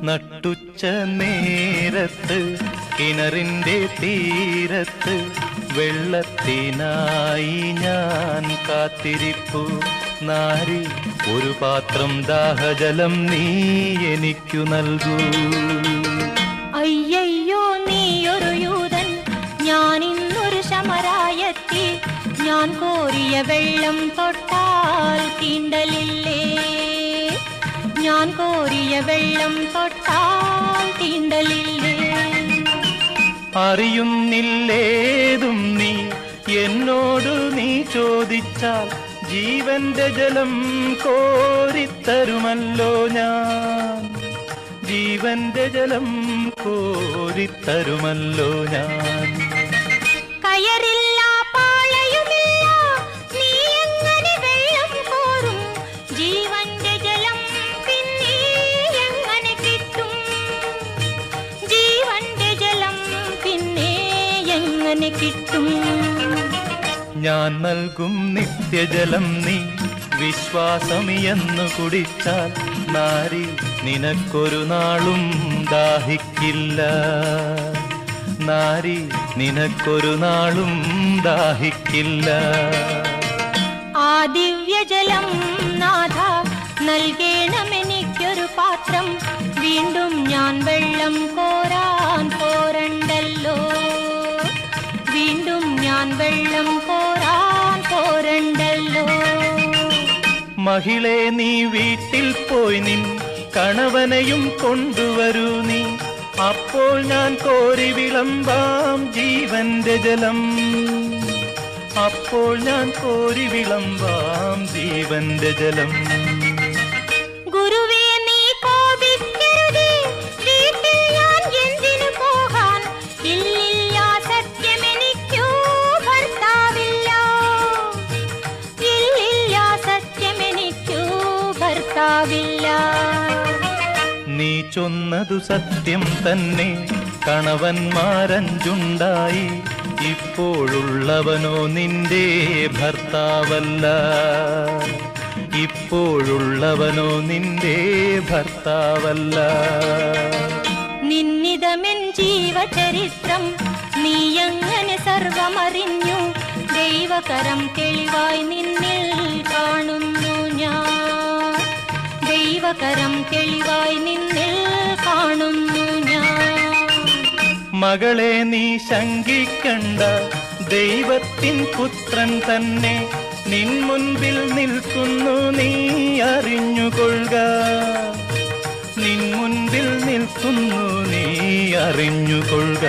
നട്ടുച്ച നേരത്ത് കിണറിന്റെ തീരത്ത് വെള്ളത്തിനായി ഞാൻ കാത്തിരിപ്പു നാരി ഒരു പാത്രം ദാഹജലം നീ എനിക്കു നൽകൂ. അയ്യയ്യോ നീയൊരു യൂതൻ, ഞാൻ ഇന്നൊരു ശമരായെത്തി. ഞാൻ കോരിയ വെള്ളം തൊട്ടാൽ തീണ്ടലില്ലേ, ഞാൻ കോരിയ വെള്ളം തൊട്ടാൽ തീണ്ടലില്ലേ. അറിയുന്നില്ലേതും നീ എന്നോട് നീ ചോദിച്ചാൽ ജീവന്റെ ജലം കോരിത്തരുമല്ലോ ഞാൻ, ജീവന്റെ ജലം കോരിത്തരുമല്ലോ ഞാൻ. കയറില്ല പാളയുമില്ല, നീ എങ്ങനെ വെള്ളം കോരും? ജീവന്റെ ജലം പിന്നെ എങ്ങനെ കിട്ടും? ജീവന്റെ ജലം പിന്നെ എങ്ങനെ കിട്ടും? ഞാൻ നൽകും നിത്യജലം നീ വിശ്വാസമിയെന്നു കുടിച്ചാൽ നാരി നിനക്കൊരു നാളും ദാഹിക്കില്ല, നാരി നിനക്കൊരു നാളും ദാഹിക്കില്ല. ആ ദിവ്യജലം നാഥ നൽകേണമെനിക്കൊരു പാത്രം, വീണ്ടും ഞാൻ വെള്ളം കോരാൻ പോരണ്ടല്ലോ, വീണ്ടും ഞാൻ വെള്ളം കോരാൻ പോരണ്ടല്ലോ. മഹിളെ നീ വീട്ടിൽ പോയി നിൻ കണവനെയും കൊണ്ടുവരൂ നീ, അപ്പോൾ ഞാൻ കോരി വിളമ്പാം ജീവന്റെ ജലം, അപ്പോൾ ഞാൻ കോരി വിളമ്പാം ജീവന്റെ ജലം. ഗുരുവേ നീ കോപിക്കരുതേ, വീട്ടിൽ ഞാൻ എന്തിനു പോകാൻ? ഇല്ലില്ല സത്യമെനിക്കു ഭർത്താവില്ല, ഇല്ലില്ല സത്യമെനിക്കു ഭർത്താവില്ല. നീ ചൊന്നതു സത്യം തന്നെ, കണവന്മാരഞ്ചുണ്ടായി, ഇപ്പോഴുള്ളവനോ നിന്റെ ഭർത്താവല്ല, ഇപ്പോഴുള്ളവനോ നിന്റെ ഭർത്താവല്ല. നിന്നിതമെൻ ജീവചരിത്രം നീയങ്ങനെ സർവമറിഞ്ഞു, ദൈവകരം തെളിവായി നിന്നിൽ കാണുന്നു ഞാൻ, ദൈവകരം തെളിവായി നിന്നിൽ കാണുന്നു ഞാൻ. മകളെ നീ ശങ്കിക്കണ്ട, ദൈവത്തിൻ പുത്രൻ തന്നെ നിൻ മുൻപിൽ നിൽക്കുന്നു, നീ അറിഞ്ഞുകൊള്ളുക, നിൻ മുൻപിൽ നിൽക്കുന്നു, നീ അറിഞ്ഞുകൊള്ളുക.